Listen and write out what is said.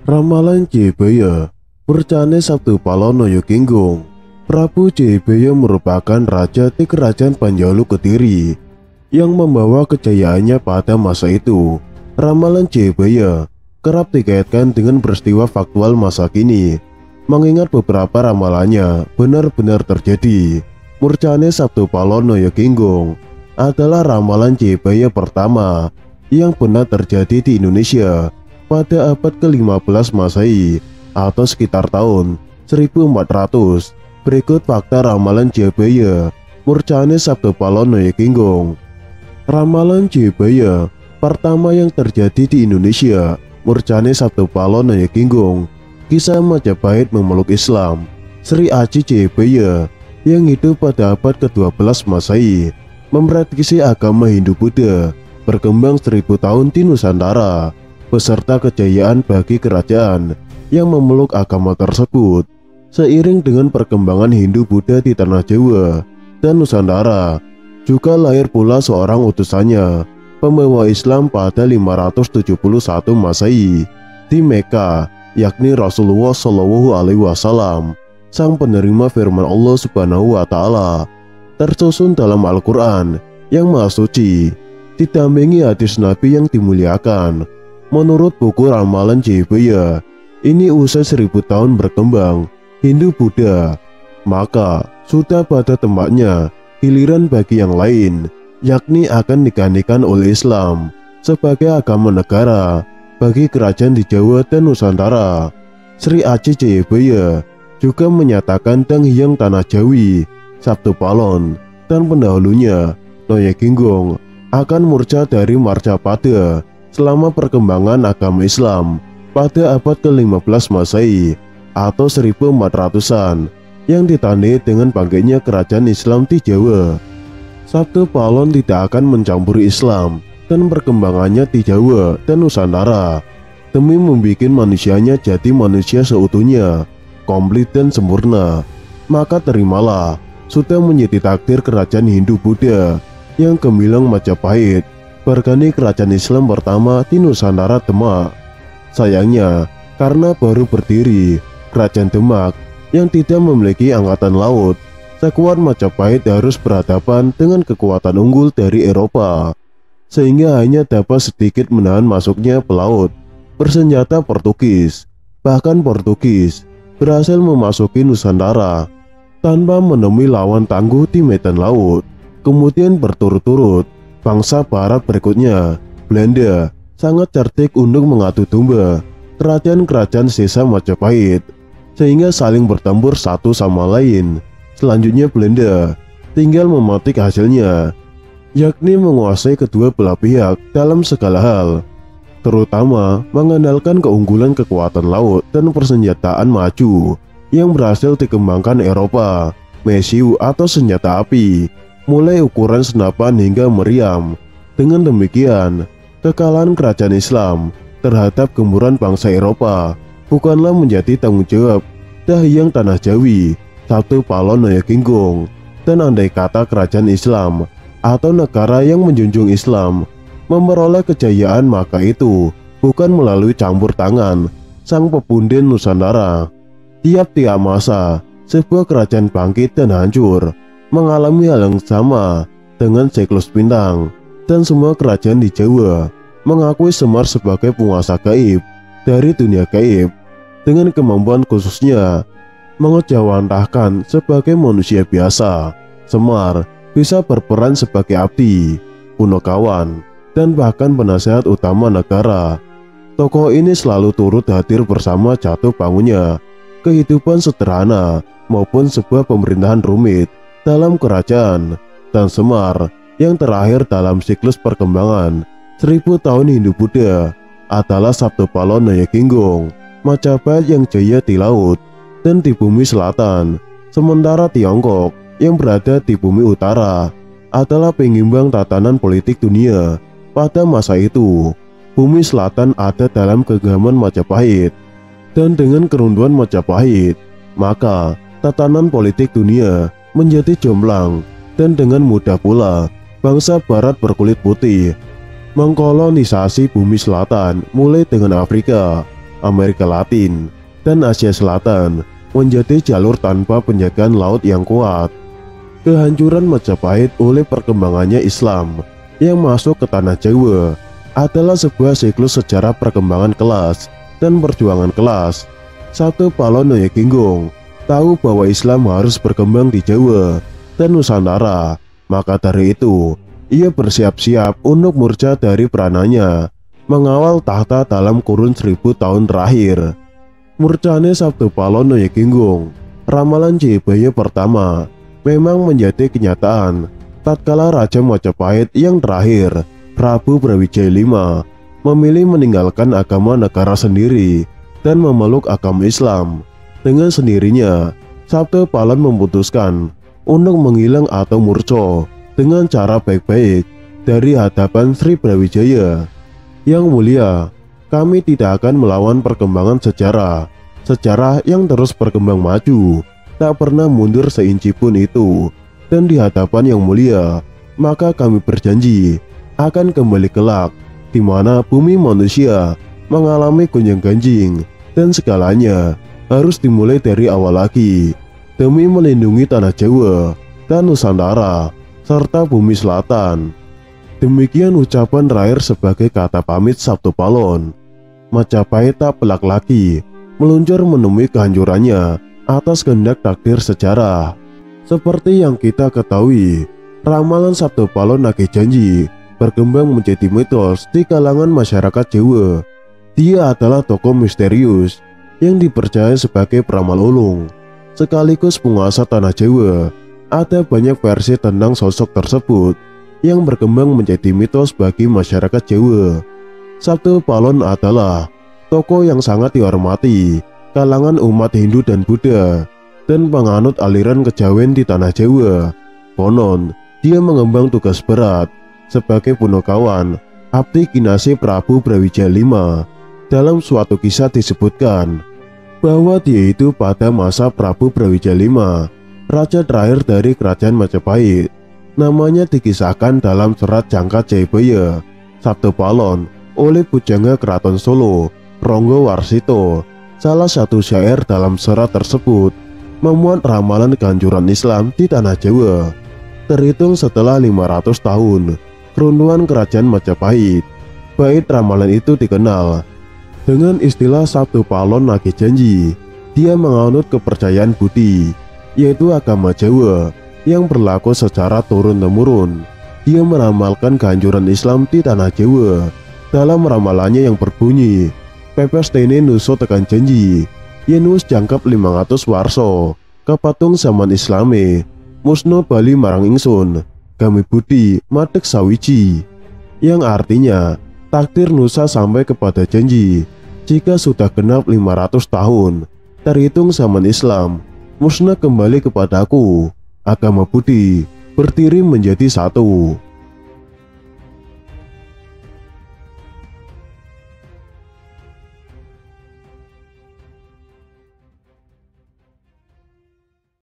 Ramalan Jayabaya, Murcane Sabtu Palono Yoginggung. Prabu Jayabaya merupakan raja di kerajaan Panjalu Kediri yang membawa kejayaannya pada masa itu. Ramalan Jayabaya kerap dikaitkan dengan peristiwa faktual masa kini, mengingat beberapa ramalannya benar-benar terjadi. Murcane Sabtu Palono Yoginggung adalah ramalan Jayabaya pertama yang benar terjadi di Indonesia pada abad ke-15 Masehi atau sekitar tahun 1400. Berikut fakta ramalan Jayabaya Murcane Sabtu Palono Yoginggung. Ramalan Jayabaya pertama yang terjadi di Indonesia, Murcane Sabtu Palono Yoginggung. Kisah Majapahit memeluk Islam. Sri Aji Jayabaya yang hidup pada abad ke-12 Masehi memprediksi agama Hindu-Buddha berkembang 1000 tahun di Nusantara, beserta kejayaan bagi kerajaan yang memeluk agama tersebut. Seiring dengan perkembangan Hindu-Buddha di tanah Jawa dan Nusantara, juga lahir pula seorang utusannya, pembawa Islam pada 571 Masehi di Mekah, yakni Rasulullah Shallallahu Alaihi Wasallam, sang penerima firman Allah Subhanahu Wa Taala, tersusun dalam Al-Quran yang Maha Suci, didampingi hadis Nabi yang dimuliakan. Menurut buku ramalan Jayabaya, ini usai 1000 tahun berkembang Hindu-Buddha, maka sudah pada tempatnya giliran bagi yang lain, yakni akan digantikan oleh Islam sebagai agama negara bagi kerajaan di Jawa dan Nusantara. Sri Aji Jayabaya juga menyatakan Dang Hyang Tanah Jawi, Sabtu Palon, dan pendahulunya Yoginggung akan murca dari Marcapada selama perkembangan agama Islam pada abad ke-15 Masehi atau 1400-an, yang ditandai dengan bangkitnya kerajaan Islam di Jawa. Sabtu Palon tidak akan mencampuri Islam dan perkembangannya di Jawa dan Nusantara demi membuat manusianya jadi manusia seutuhnya, komplit dan sempurna. Maka terimalah sudah menjadi takdir kerajaan Hindu-Buddha yang gemilang Majapahit berganti kerajaan Islam pertama di Nusantara, Demak. Sayangnya, karena baru berdiri, kerajaan Demak yang tidak memiliki angkatan laut sekuat Majapahit harus berhadapan dengan kekuatan unggul dari Eropa, sehingga hanya dapat sedikit menahan masuknya pelaut bersenjata Portugis. Bahkan Portugis berhasil memasuki Nusantara tanpa menemui lawan tangguh di medan laut. Kemudian berturut-turut bangsa barat berikutnya, Belanda, sangat cerdik untuk mengadu domba kerajaan-kerajaan sisa Majapahit, sehingga saling bertempur satu sama lain. Selanjutnya Belanda tinggal memetik hasilnya, yakni menguasai kedua belah pihak dalam segala hal, terutama mengandalkan keunggulan kekuatan laut dan persenjataan maju yang berhasil dikembangkan Eropa, mesiu atau senjata api, mulai ukuran senapan hingga meriam. Dengan demikian, kekalahan kerajaan Islam terhadap gemburan bangsa Eropa bukanlah menjadi tanggung jawab Dang Hyang Tanah Jawi, Sabtu Palono Yoginggung, dan andai kata kerajaan Islam atau negara yang menjunjung Islam memperoleh kejayaan, maka itu bukan melalui campur tangan sang pepunden Nusantara. Tiap-tiap masa, sebuah kerajaan bangkit dan hancur, mengalami hal yang sama dengan siklus bintang, dan semua kerajaan di Jawa mengakui Semar sebagai penguasa gaib dari dunia gaib, dengan kemampuan khususnya mengejawantahkan sebagai manusia biasa. Semar bisa berperan sebagai abdi, punakawan, dan bahkan penasehat utama negara. Tokoh ini selalu turut hadir bersama jatuh bangunnya kehidupan sederhana maupun sebuah pemerintahan rumit dalam kerajaan. Dan Semar yang terakhir dalam siklus perkembangan 1000 tahun Hindu-Buddha adalah Sabtu Palono Yoginggung, Majapahit yang jaya di laut dan di bumi selatan, sementara Tiongkok yang berada di bumi utara adalah pengimbang tatanan politik dunia. Pada masa itu, bumi selatan ada dalam genggaman Majapahit, dan dengan keruntuhan Majapahit, maka tatanan politik dunia menjadi jomplang, dan dengan mudah pula bangsa barat berkulit putih mengkolonisasi bumi selatan mulai dengan Afrika, Amerika Latin, dan Asia Selatan menjadi jalur tanpa penjagaan laut yang kuat. Kehancuran Majapahit oleh perkembangannya Islam yang masuk ke tanah Jawa adalah sebuah siklus sejarah perkembangan kelas dan perjuangan kelas. Sabtu Palono Nyagenggong tahu bahwa Islam harus berkembang di Jawa dan Nusantara, maka dari itu ia bersiap-siap untuk murca dari peranannya mengawal tahta dalam kurun 1000 tahun terakhir. Murcane Sabtu Palono Nyagenggong, ramalan Jayabaya pertama, memang menjadi kenyataan tatkala Raja Majapahit yang terakhir, Prabu Brawijaya V, memilih meninggalkan agama negara sendiri dan memeluk agama Islam. Dengan sendirinya, Sabtu Palon memutuskan untuk menghilang atau murca dengan cara baik-baik dari hadapan Sri Brawijaya. Yang mulia, kami tidak akan melawan perkembangan sejarah yang terus berkembang maju, tak pernah mundur seinci pun itu. Dan di hadapan yang mulia, maka kami berjanji akan kembali kelak, di mana bumi manusia mengalami gonjang-ganjing dan segalanya harus dimulai dari awal lagi demi melindungi tanah Jawa dan Nusantara serta bumi selatan. Demikian ucapan terakhir sebagai kata pamit Sabtu Palon. Majapahit tak pelak lagi meluncur menemui kehancurannya atas kehendak takdir sejarah. Seperti yang kita ketahui, ramalan Sabtu Palon nagih janji berkembang menjadi mitos di kalangan masyarakat Jawa. Dia adalah tokoh misterius yang dipercaya sebagai peramal ulung, sekaligus penguasa tanah Jawa. Ada banyak versi tentang sosok tersebut yang berkembang menjadi mitos bagi masyarakat Jawa. Sabtu Palon adalah tokoh yang sangat dihormati kalangan umat Hindu dan Buddha dan penganut aliran kejawen di tanah Jawa. Konon, dia mengemban tugas berat sebagai punokawan abdi kinasih Prabu Brawijaya V. Dalam suatu kisah disebutkan bahwa dia itu pada masa Prabu Brawijaya V, raja terakhir dari kerajaan Majapahit. Namanya dikisahkan dalam serat Jangka Jayabaya Sabtu Palon oleh Pujangga Keraton Solo, Ronggo Warsito. Salah satu syair dalam serat tersebut memuat ramalan kehancuran Islam di tanah Jawa. Terhitung setelah 500 tahun keruntuhan kerajaan Majapahit, bait ramalan itu dikenal dengan istilah Sabtu Palon nagih janji. Dia menganut kepercayaan Budi, yaitu agama Jawa yang berlaku secara turun-temurun. Dia meramalkan kehancuran Islam di tanah Jawa dalam ramalannya yang berbunyi, pepes tene nuso tekan janji, yenus jangkep 500 warso, kepatung zaman Islame, musno bali marang ingsun, kami budi madeg sawiji. Yang artinya, takdir Nusa sampai kepada janji. Jika sudah genap 500 tahun terhitung zaman Islam, musnah kembali kepadaku, agama Budi berdiri menjadi satu.